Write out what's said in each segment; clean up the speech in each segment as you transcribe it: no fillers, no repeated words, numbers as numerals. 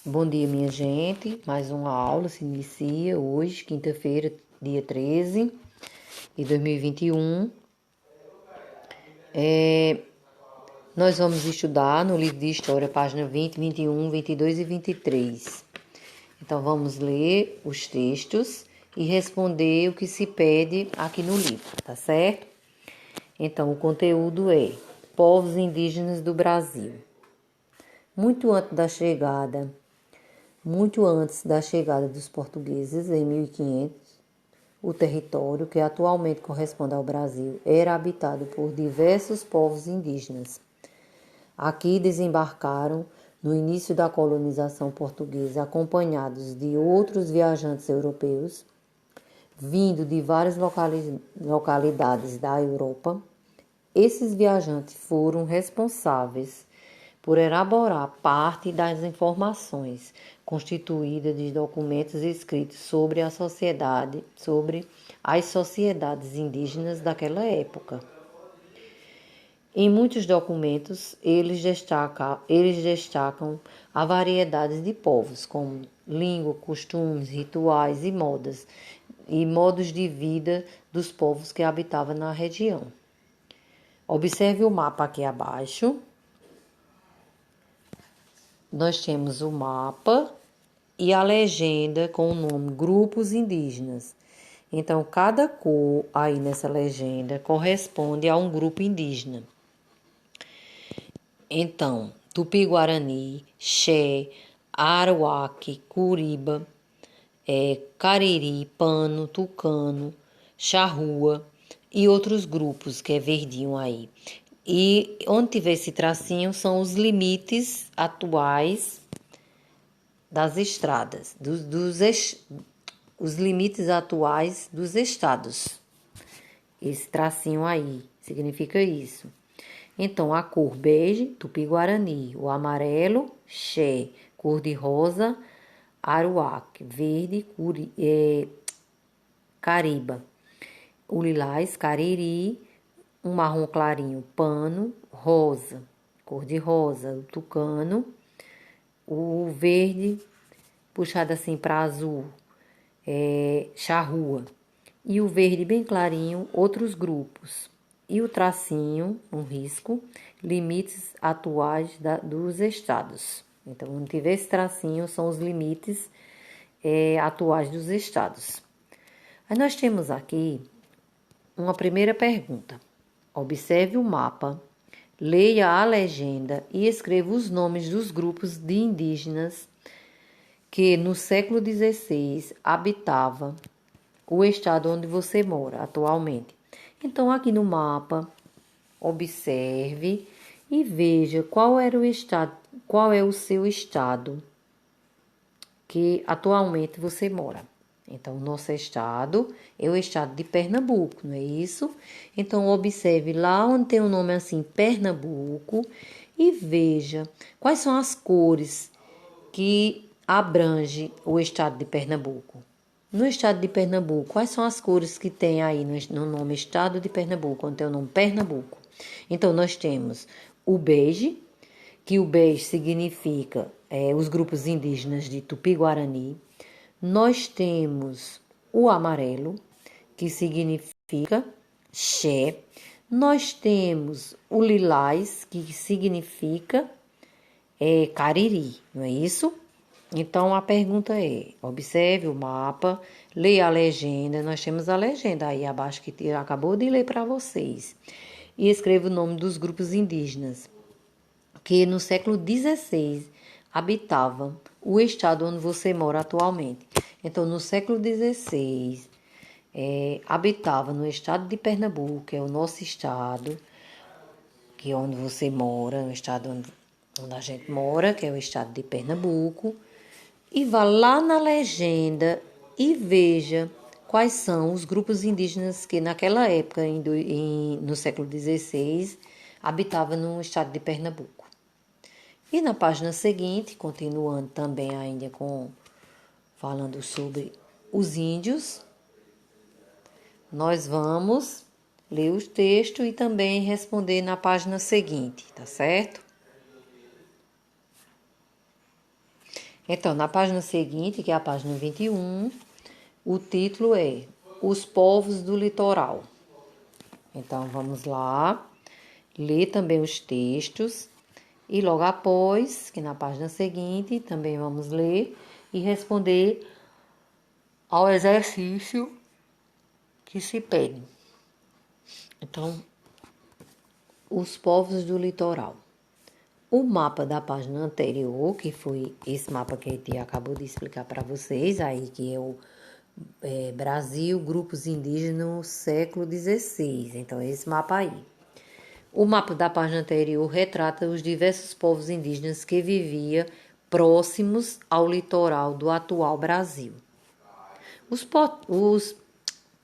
Bom dia, minha gente. Mais uma aula se inicia hoje, quinta-feira, dia 13 de 2021. Nós vamos estudar no livro de História, página 20, 21, 22 e 23. Então, vamos ler os textos e responder o que se pede aqui no livro, tá certo? Então, o conteúdo é Povos Indígenas do Brasil. Muito antes da chegada dos portugueses, em 1500, o território, que atualmente corresponde ao Brasil, era habitado por diversos povos indígenas. Aqui desembarcaram, no início da colonização portuguesa, acompanhados de outros viajantes europeus, vindo de várias localidades da Europa. Esses viajantes foram responsáveis por elaborar parte das informações constituídas de documentos escritos sobre as sociedades indígenas daquela época. Em muitos documentos, eles destacam a variedade de povos, como língua, costumes, rituais e modos de vida dos povos que habitavam na região. Observe o mapa aqui abaixo. Nós temos o mapa e a legenda com o nome Grupos Indígenas. Então, cada cor aí nessa legenda corresponde a um grupo indígena. Então, Tupi-Guarani, Xé, Aruaque, Curiba, Cariri, Pano, Tucano, Charrua e outros grupos que é verdinho aí. E onde tiver esse tracinho são os limites atuais das estradas, os limites atuais dos estados. Esse tracinho aí significa isso. Então, a cor bege, Tupi-Guarani, o amarelo, Xé, cor de rosa, Aruaque, verde, Cariba, o lilás, Cariri, um marrom clarinho, Pano, rosa, cor de rosa, o Tucano, o verde, puxado assim para azul, Charrua, e o verde bem clarinho, outros grupos. E o tracinho, um risco, limites atuais dos estados. Então, onde tiver esse tracinho, são os limites atuais dos estados. Aí nós temos aqui uma primeira pergunta. Observe o mapa, leia a legenda e escreva os nomes dos grupos de indígenas que no século XVI habitava o estado onde você mora atualmente. Então, aqui no mapa, observe e veja qual é o seu estado que atualmente você mora. Então, o nosso estado é o estado de Pernambuco, não é isso? Então, observe lá onde tem o nome assim, Pernambuco, e veja quais são as cores que abrange o estado de Pernambuco. No estado de Pernambuco, quais são as cores que tem aí no nome estado de Pernambuco, onde tem o nome Pernambuco? Então, nós temos o bege, que o bege significa os grupos indígenas de Tupi-Guarani. Nós temos o amarelo, que significa Xé. Nós temos o lilás, que significa Cariri, não é isso? Então, a pergunta é, observe o mapa, leia a legenda, nós temos a legenda aí abaixo que acabou de ler para vocês. E escreva o nome dos grupos indígenas que no século XVI habitavam o estado onde você mora atualmente. Então, no século XVI, habitava no estado de Pernambuco, que é o nosso estado, que é onde você mora, no estado onde a gente mora, que é o estado de Pernambuco. E vá lá na legenda e veja quais são os grupos indígenas que naquela época, no século XVI, habitavam no estado de Pernambuco. E na página seguinte, continuando também ainda falando sobre os índios, nós vamos ler os textos e também responder na página seguinte, tá certo? Então, na página seguinte, que é a página 21, o título é Os Povos do Litoral. Então, vamos lá, ler também os textos e logo após, que na página seguinte, também vamos ler e responder ao exercício que se pede. Então, os povos do litoral. O mapa da página anterior, que foi esse mapa que a gente acabou de explicar para vocês, aí que é o Brasil, grupos indígenas, século XVI. Então, é esse mapa aí. O mapa da página anterior retrata os diversos povos indígenas que viviam próximos ao litoral do atual Brasil. Os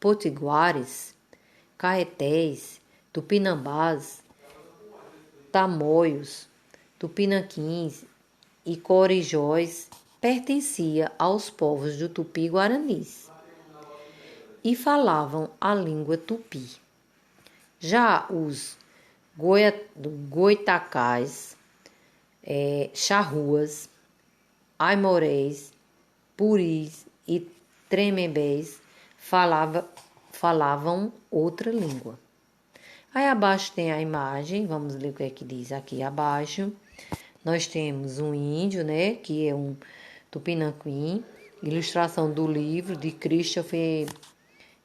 potiguares, caetés, tupinambás, tamoios, tupinanquins e corijóis pertencia aos povos do Tupi-Guaranis e falavam a língua tupi. Já os goitacás, charruas, aimorés, puris e tremembés falavam outra língua. Aí abaixo tem a imagem, vamos ler o que é que diz aqui abaixo. Nós temos um índio, né, que é um tupinanquim, ilustração do livro de Christopher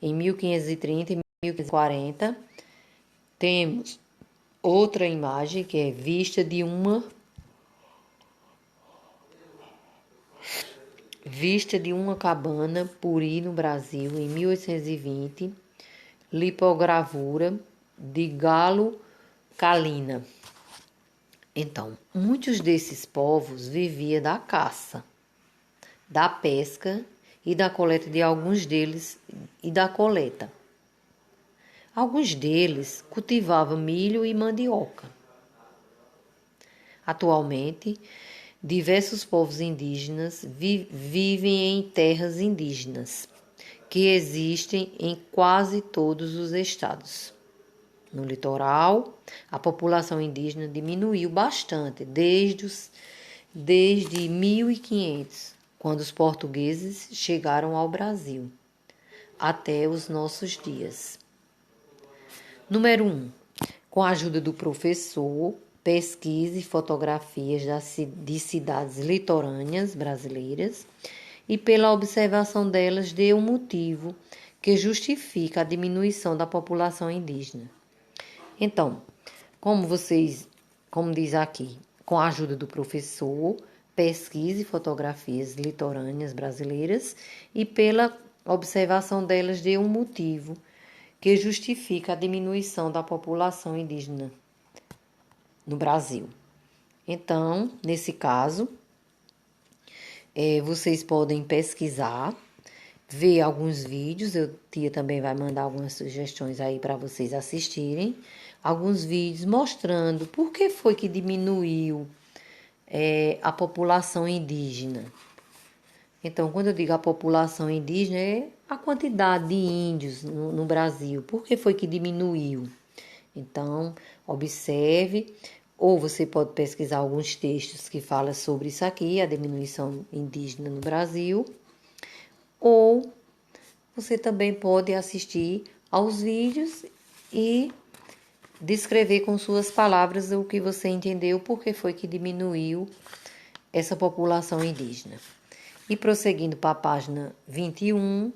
em 1530 e 1540. Temos outra imagem que é vista de uma cabana puri no Brasil em 1820, lipogravura de Galo Calina. Então, muitos desses povos viviam da caça, da pesca e da coleta de alguns deles e da coleta. Alguns deles cultivavam milho e mandioca. Atualmente, diversos povos indígenas vivem em terras indígenas, que existem em quase todos os estados. No litoral, a população indígena diminuiu bastante desde 1500, quando os portugueses chegaram ao Brasil, até os nossos dias. Número 1. Com a ajuda do professor, pesquise fotografias de cidades litorâneas brasileiras e pela observação delas dê um motivo que justifica a diminuição da população indígena. Então, como diz aqui, com a ajuda do professor, pesquise fotografias litorâneas brasileiras e pela observação delas dê um motivo que justifica a diminuição da população indígena no Brasil. Então, nesse caso, vocês podem pesquisar, ver alguns vídeos, Tia também vai mandar algumas sugestões aí para vocês assistirem, alguns vídeos mostrando por que foi que diminuiu a população indígena. Então, quando eu digo a população indígena, é a quantidade de índios no Brasil. Por que foi que diminuiu? Então, observe, ou você pode pesquisar alguns textos que falam sobre isso aqui, a diminuição indígena no Brasil, ou você também pode assistir aos vídeos e descrever com suas palavras o que você entendeu, por que foi que diminuiu essa população indígena. E prosseguindo para a página 21,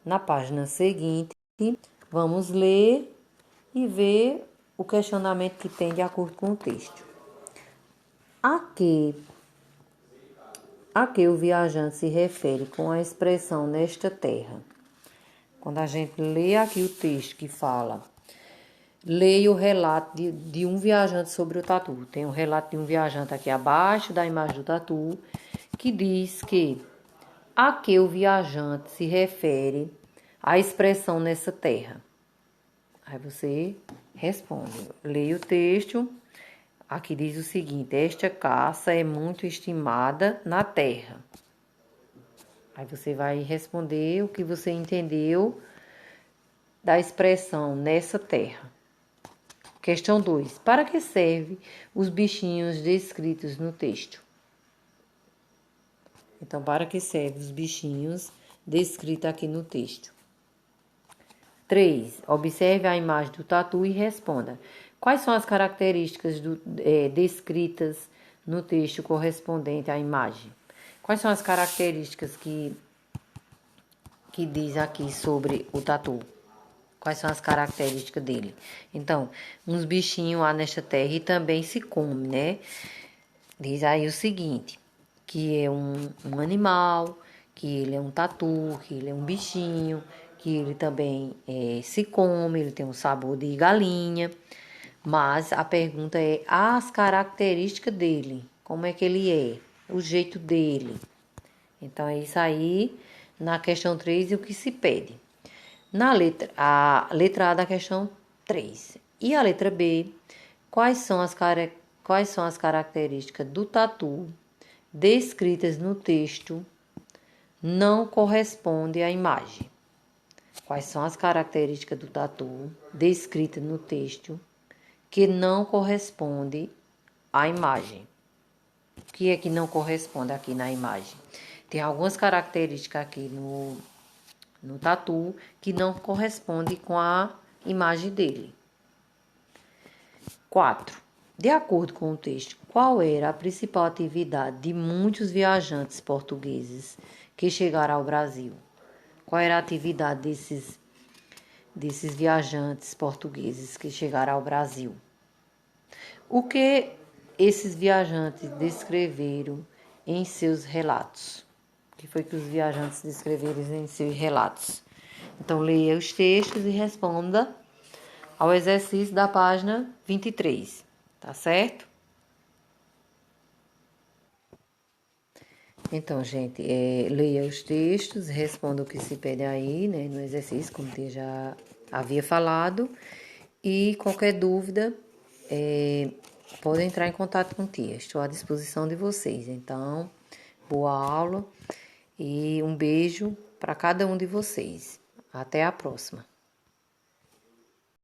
na página seguinte, vamos ler e ver o questionamento que tem de acordo com o texto. A que o viajante se refere com a expressão nesta terra? Quando a gente lê aqui o texto que fala, leia o relato de um viajante sobre o tatu. Tem um relato de um viajante aqui abaixo da imagem do tatu, que diz que a que o viajante se refere a expressão nessa terra? Aí você responde. Leia o texto. Aqui diz o seguinte: esta caça é muito estimada na terra. Aí você vai responder o que você entendeu da expressão nessa terra. Questão 2. Para que servem os bichinhos descritos no texto? Então, para que servem os bichinhos descritos aqui no texto? 3. Observe a imagem do tatu e responda. Quais são as características descritas no texto correspondente à imagem? Quais são as características que diz aqui sobre o tatu? Quais são as características dele? Então, uns bichinhos lá nesta terra e também se come, né? Diz aí o seguinte, que é um animal, que ele é um tatu, que ele é um bichinho, que ele também se come, ele tem um sabor de galinha. Mas a pergunta é as características dele, como é que ele é, o jeito dele. Então, é isso aí na questão 3 e o que se pede. A letra A da questão 3. E a letra B, quais são as características do tatu descritas no texto não corresponde à imagem? Quais são as características do tatu descritas no texto que não corresponde à imagem? O que é que não corresponde aqui na imagem? Tem algumas características aqui no tatu que não corresponde com a imagem dele. 4. De acordo com o texto, qual era a principal atividade de muitos viajantes portugueses que chegaram ao Brasil? Qual era a atividade desses viajantes portugueses que chegaram ao Brasil? O que esses viajantes descreveram em seus relatos? O que foi que os viajantes descreveram em seus relatos? Então, leia os textos e responda ao exercício da página 23, tá certo? Então, gente, leia os textos, responda o que se pede aí, né, no exercício, como eu já havia falado. E qualquer dúvida, pode entrar em contato com o tia. Estou à disposição de vocês. Então, boa aula e um beijo para cada um de vocês. Até a próxima.